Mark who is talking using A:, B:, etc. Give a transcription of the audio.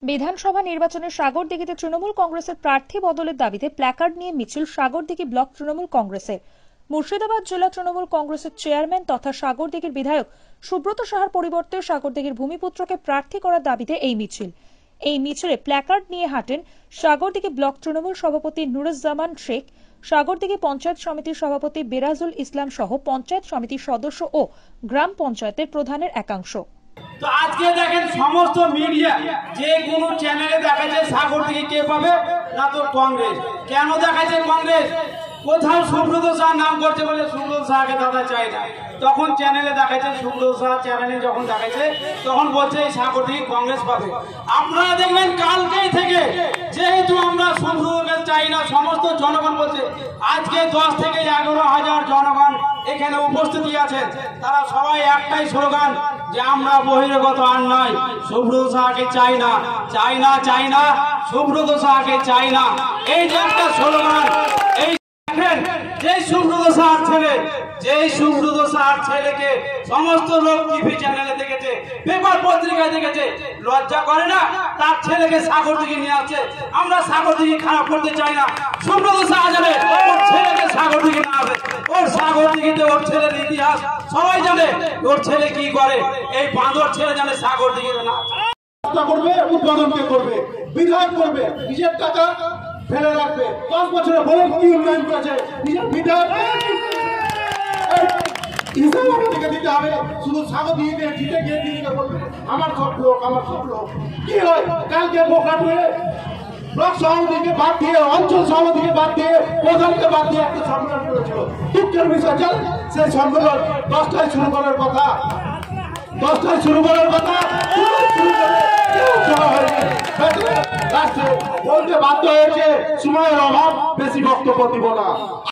A: বিধানসভা নির্বাচনে সাগরদিঘিতে তৃণমূল কংগ্রেসের প্রার্থী বদলের দাবিতে প্ল্যাকার্ড নিয়ে মিছিল সাগরদিঘি ব্লক তৃণমূল কংগ্রেসের। মুর্শিদাবাদ জেলা তৃণমূল কংগ্রেসের চেয়ারম্যান তথা সাগরদিঘির বিধায়ক সুব্রত সাহার পরিবর্তে সাগরদিঘির ভূমিপুত্রকে প্রার্থী করার দাবিতে এই মিছিল। এই মিছিলে প্ল্যাকার্ড নিয়ে হাঁটেন সাগরদিঘি ব্লক তৃণমূল সভাপতি নুরুজ্জামান শেখ, সাগরদিঘি পঞ্চায়েত সমিতির সভাপতি বেরাজুল ইসলাম সহ পঞ্চায়েত সমিতির সদস্য ও গ্রাম পঞ্চায়েতের প্রধানের একাংশ।
B: তো আজকে দেখেন সমস্ত মিডিয়া যে কোনো চ্যানেলে দেখাচ্ছে সাগরদিঘি কে পাবে না তো কংগ্রেস। কেন দেখাচ্ছে কংগ্রেস? কোথাও সুব্রত শাহ নাম করছে বলে সুব্রত শাহকে দাদা চাই না, তখন চ্যানেলে দেখাচ্ছে সুব্রত শাহ চ্যানেলে যখন দেখাচ্ছে তখন বলছে এই সাগরদিঘি কংগ্রেস পাবে। আপনারা দেখবেন কালকেই থেকে যেহেতু আমরা সুব্রতকে চাই না সমস্ত জনগণ বলছে, আজকে 10 থেকে 11,000 জনগণ এখানে উপস্থিতি আছেন, তারা সবাই একটাই স্লোগান যে আমরা বহিরাগত আর নয়, সুব্রত শাহকে চাই না, চাই না, চাই না, সুব্রত শাহকে চাই না। এই যে একটা স্লোগান, এই দেখেন যেই সুব্রত শাহর ছেলে, যেই সুব্রত শাহর ছেলেকে সমস্ত লোক টিভি চ্যানেলে দেখেছে, পেপার পত্রিকায় দেখেছে, লজ্জা করে না? তার ছেলেকে সাগরদিঘি নিয়ে আসছে। আমরা সাগরদিঘি খারাপ করতে চাই না, সুব্রত শাহ জানে ওর ছেলেকে সাগরদিঘি না আসে, ওর সাগরদিঘিতে ওর ছেলের ইতিহাস সবাই জানে, ওর ছেলে কি করে, এই বাঁদর ছেলে জানে সাগরদিঘিতে না
C: করবে, উৎপাদনকে করবে, বিধায়ক করবে, নিজের টাকা ফেলে রাখবে। 10 বছরে বলে কি উন্নয়ন করেছে নিজের বিধায়ক হিসাব আমাদেরকে দিতে হবে। শুধু সাগরদিঘিতে জিতে গিয়ে দিতে বলবে আমার সব লোক, আমার সব লোক। কি হয় কালকে বোকাটুয়ে ব্লক সভাপতিকে বাদ দিয়ে, অঞ্চল সভাপতিকে বাদ দিয়ে, প্রধানকে বাদ দিয়ে একটা সম্মেলন করেছিল। দুঃখের বিষয় জানেন, সেই সম্মেলন 10টায় শুরু করার কথা, 10টায় শুরু করার কথা, বলতে বাধ্য হয়েছে সময়ের অভাব, বেশি বক্তব্য দিব না।